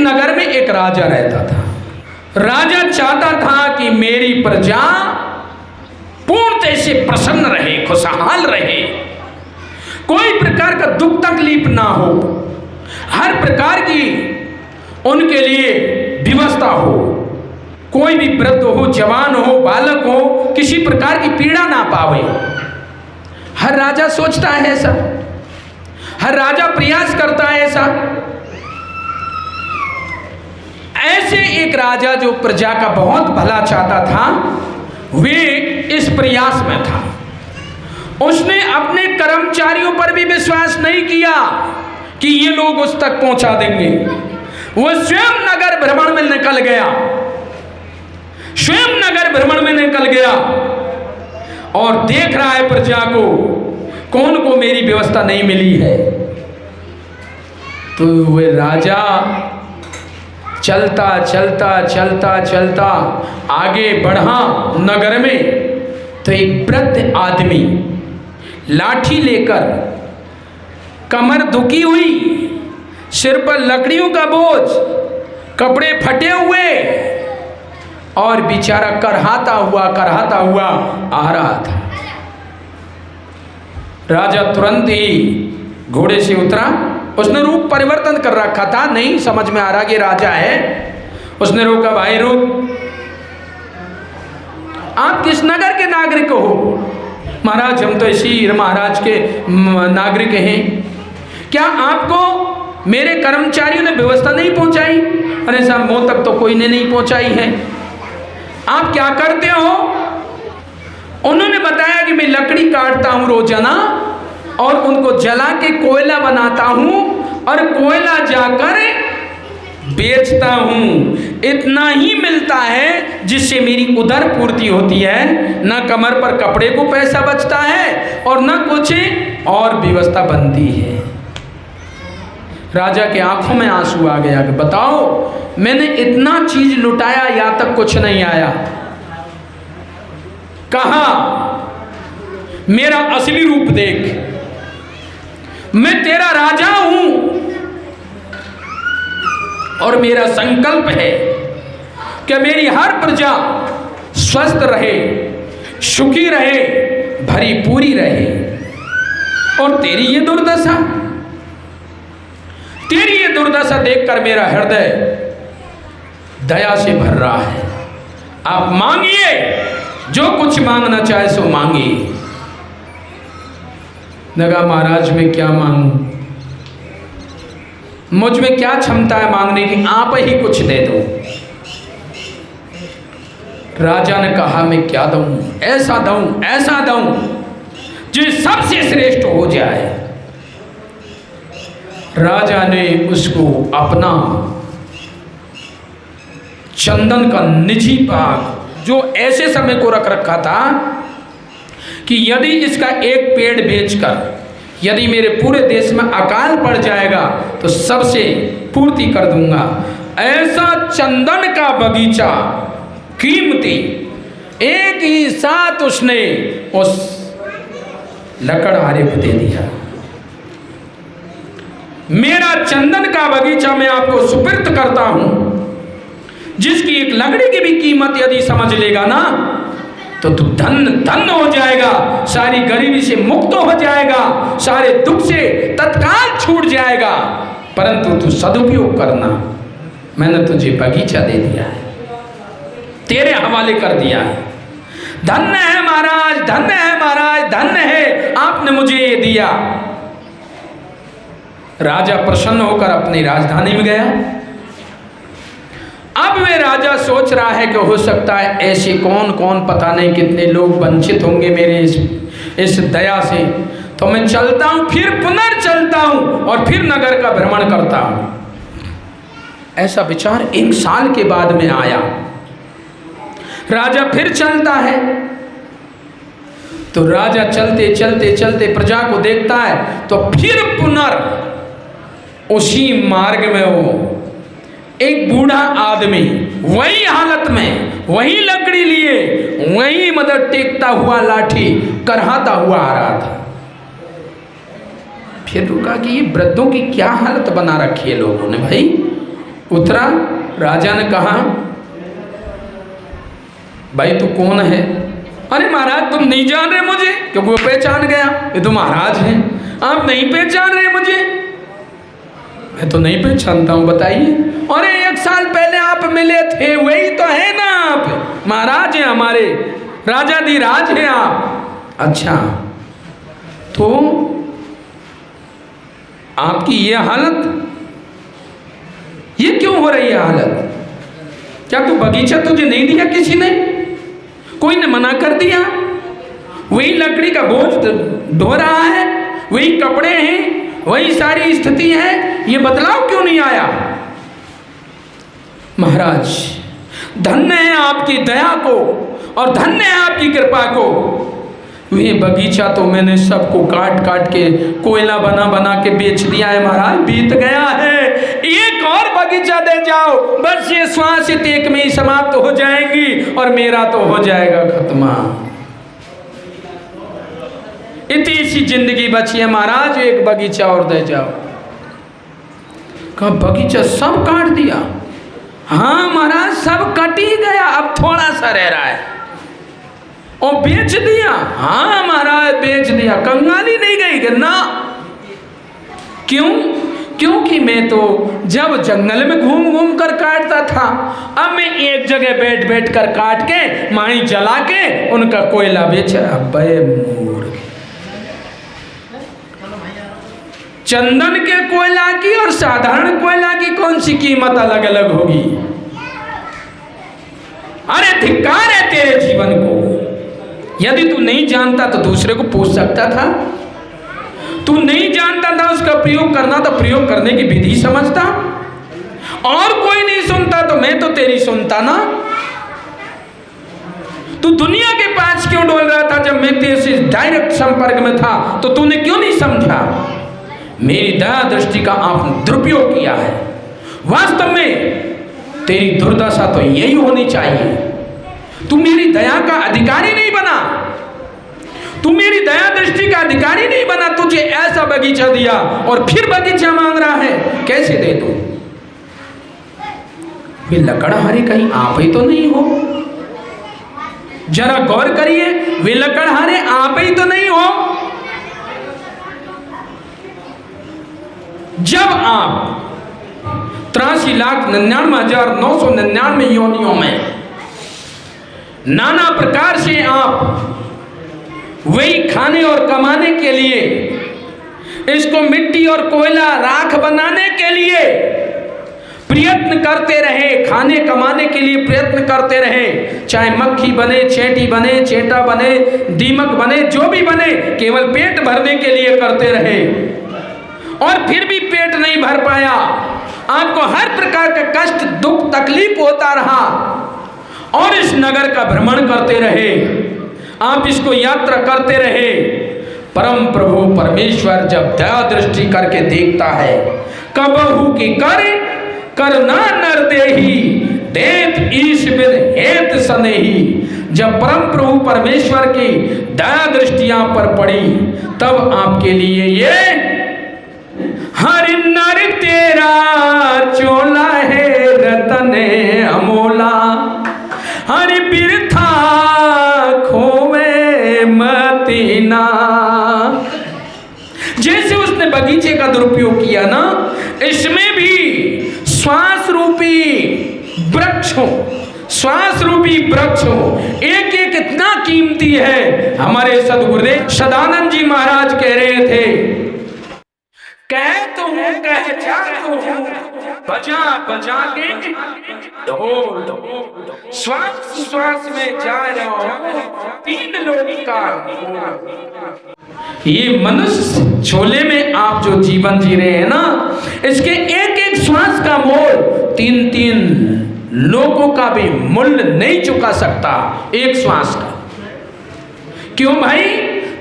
नगर में एक राजा रहता था। राजा चाहता था कि मेरी प्रजा पूर्णतः से प्रसन्न रहे, खुशहाल रहे, कोई प्रकार का दुख तकलीफ ना हो, हर प्रकार की उनके लिए व्यवस्था हो, कोई भी वृद्ध हो, जवान हो, बालक हो, किसी प्रकार की पीड़ा ना पावे। हर राजा सोचता है ऐसा, हर राजा प्रयास करता है ऐसा। ऐसे एक राजा जो प्रजा का बहुत भला चाहता था, वे इस प्रयास में था। उसने अपने कर्मचारियों पर भी विश्वास नहीं किया कि ये लोग उस तक पहुंचा देंगे। वह स्वयं नगर भ्रमण में निकल गया, स्वयं नगर भ्रमण में निकल गया और देख रहा है प्रजा को, कौन को मेरी व्यवस्था नहीं मिली है। तो वह राजा चलता चलता चलता चलता आगे बढ़ा नगर में, तो एक वृद्ध आदमी लाठी लेकर, कमर दुखी हुई, सिर पर लकड़ियों का बोझ, कपड़े फटे हुए और बेचारा करहाता हुआ आ रहा था। राजा तुरंत ही घोड़े से उतरा। उसने रूप परिवर्तन कर रखा था, नहीं समझ में आ रहा कि राजा है। उसने रोका, भाई रुक, आप किस नगर के नागरिक हो? महाराज हम तो इसी महाराज के नागरिक हैं। क्या आपको मेरे कर्मचारियों ने व्यवस्था नहीं पहुंचाई? अरे साहब मोह तक तो कोई ने नहीं पहुंचाई है। आप क्या करते हो? उन्होंने बताया कि मैं लकड़ी काटता हूं रोजाना और उनको जला के कोयला बनाता हूं और कोयला जाकर बेचता हूं। इतना ही मिलता है जिससे मेरी उदर पूर्ति होती है, न कमर पर कपड़े को पैसा बचता है और न कुछ और व्यवस्था बनती है। राजा के आंखों में आंसू आ गया कि बताओ, मैंने इतना चीज लुटाया, या तक कुछ नहीं आया। कहा मेरा असली रूप देख, मैं तेरा राजा हूं और मेरा संकल्प है कि मेरी हर प्रजा स्वस्थ रहे, सुखी रहे, भरी पूरी रहे। और तेरी ये दुर्दशा देखकर मेरा हृदय दया से भर रहा है। आप मांगिए, जो कुछ मांगना चाहे सो मांगिए। लगा महाराज मैं क्या मांगू, मुझ में क्या क्षमता है मांगने की, आप ही कुछ दे दो। राजा ने कहा मैं क्या दूं, ऐसा दूं जो सबसे श्रेष्ठ हो जाए। राजा ने उसको अपना चंदन का निजी बाग, जो ऐसे समय को रख रखा था कि यदि इसका एक पेड़ बेचकर यदि मेरे पूरे देश में अकाल पड़ जाएगा तो सबसे पूर्ति कर दूंगा, ऐसा चंदन का बगीचा कीमती एक ही साथ उसने उस लकड़हारे को दे दिया। मेरा चंदन का बगीचा मैं आपको सुपुर्द करता हूं, जिसकी एक लकड़ी की भी कीमत यदि समझ लेगा ना तो तू धन हो जाएगा, सारी गरीबी से मुक्त हो जाएगा, सारे दुख से तत्काल छूट जाएगा। परंतु तू सदुपयोग करना, मैंने तुझे बगीचा दे दिया है, तेरे हवाले कर दिया है। धन्य है महाराज, धन्य है महाराज, धन्य है आपने मुझे ये दिया। राजा प्रसन्न होकर अपनी राजधानी में गया। अब वे राजा सोच रहा है कि हो सकता है ऐसे कौन कौन, पता नहीं कितने लोग वंचित होंगे मेरे इस दया से, तो मैं चलता हूं, फिर पुनर्चलता हूं और फिर नगर का भ्रमण करता हूं। ऐसा विचार 1 साल के बाद में आया। राजा फिर चलता है, तो राजा चलते चलते चलते प्रजा को देखता है, तो फिर पुनः उसी मार्ग में वो एक बूढ़ा आदमी वही हालत में, वही लकड़ी लिए, वही मदद टेकता हुआ, लाठी करहाता हुआ आ रहा था। फिर रुका कि ये वृद्धों की क्या हालत बना रखी है लोगों ने। भाई उतरा। राजा ने कहा, भाई तू कौन है? अरे महाराज तुम नहीं जान रहे मुझे, क्योंकि वो पहचान गया ये तो महाराज हैं। आप नहीं पहचान रहे मुझे? मैं तो नहीं पहचानता हूँ, बताइए। अरे 1 साल पहले आप मिले थे, वही तो है ना आप? महाराज हैं हमारे, राजाधिराज हैं आप। अच्छा, तो आपकी ये हालत, ये क्यों हो रही है हालत? क्या तू बगीचा तुझे नहीं दिया किसी ने? कोई ने मना कर दिया? वही लकड़ी का बोझ ढो रहा है, वही कपड़े हैं, वही सारी स्थिति है, ये बदलाव क्यों नहीं आया? महाराज धन्य है आपकी दया को और धन्य है आपकी कृपा को। वे बगीचा तो मैंने सबको काट काट के कोयला बना बना के बेच दिया है महाराज, बीत गया है। एक और बगीचा दे जाओ, बस ये श्वास एक में ही समाप्त हो जाएंगी और मेरा तो हो जाएगा खत्मा। इतनी सी जिंदगी बची है महाराज, एक बगीचा और दे जाओ। कहा बगीचा सब काट दिया? हाँ महाराज सब कट ही गया, अब थोड़ा सा रह रहा है। और बेच दिया? हाँ महाराज बेच दिया। कंगाली नहीं गई ना? क्यों? क्योंकि मैं तो जब जंगल में घूम घूम कर काटता था, अब मैं एक जगह बैठ बैठ कर काट के माई जला के उनका कोयला बेचा। अबे मूर्ख, चंदन के कोयला की और साधारण कोयला की कौन सी कीमत अलग अलग होगी? अरे धिक्कार है तेरे जीवन को। यदि तू नहीं जानता तो दूसरे को पूछ सकता था। तू नहीं जानता था उसका प्रयोग करना, तो प्रयोग करने की विधि समझता। और कोई नहीं सुनता तो मैं तो तेरी सुनता ना। तू दुनिया के पास क्यों डोल रहा था? जब मैं तेरे से डायरेक्ट संपर्क में था तो तूने क्यों नहीं समझा? मेरी दया दृष्टि का आपने दुरुपयोग किया है। वास्तव में तेरी दुर्दशा तो यही होनी चाहिए। तू मेरी दया का अधिकारी नहीं बना, तू मेरी दया दृष्टि का अधिकारी नहीं बना। तुझे ऐसा बगीचा दिया और फिर बगीचा मांग रहा है, कैसे दे तू? वे लकड़हारे कहीं आप ही तो नहीं हो? जरा गौर करिए, वे लकड़हारे आप ही तो नहीं हो? जब आप 83,99,999 योनियों में नाना प्रकार से आप वही खाने और कमाने के लिए, इसको मिट्टी और कोयला राख बनाने के लिए प्रयत्न करते रहे, खाने कमाने के लिए प्रयत्न करते रहे, चाहे मक्खी बने, चेंटी बने, चेंटा बने, दीमक बने, जो भी बने, केवल पेट भरने के लिए करते रहे और फिर भी पेट नहीं भर पाया। आपको हर प्रकार का कष्ट, दुख, तकलीफ होता रहा और इस नगर का भ्रमण करते रहे, आप इसको यात्रा करते रहे। परम प्रभु परमेश्वर जब दया दृष्टि करके देखता है, कबहू की करना नर देही, देत ईश बिन हेत सनेही। जब परम प्रभु परमेश्वर की दया दृष्टि आप पर पड़ी, तब आपके लिए ये हर नर तेरा चोला है रतन अमोला, हर बिरथा खोवे मतीना। जैसे उसने बगीचे का दुरुपयोग किया ना, इसमें भी श्वास रूपी वृक्ष हो, श्वास रूपी वृक्ष हो, एक एक इतना कीमती है। हमारे सदगुरुदेव सदानंद जी महाराज कह रहे थे, कह तो हूँ कह जा तो हूँ, बजा बजा के ढोल, श्वास श्वास में जा रहा हूँ, 3 लोग का। ये मनुष्य झोले में आप जो जीवन जी रहे हैं ना, इसके एक एक श्वास का मोल 3-3 लोगों का भी मूल्य नहीं चुका सकता, एक श्वास का। क्यों भाई?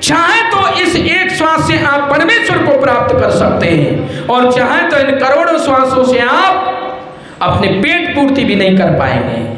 चाहे तो इस एक श्वास से आप परमेश्वर को प्राप्त कर सकते हैं और चाहे तो इन करोड़ों श्वासों से आप अपने पेट पूर्ति भी नहीं कर पाएंगे।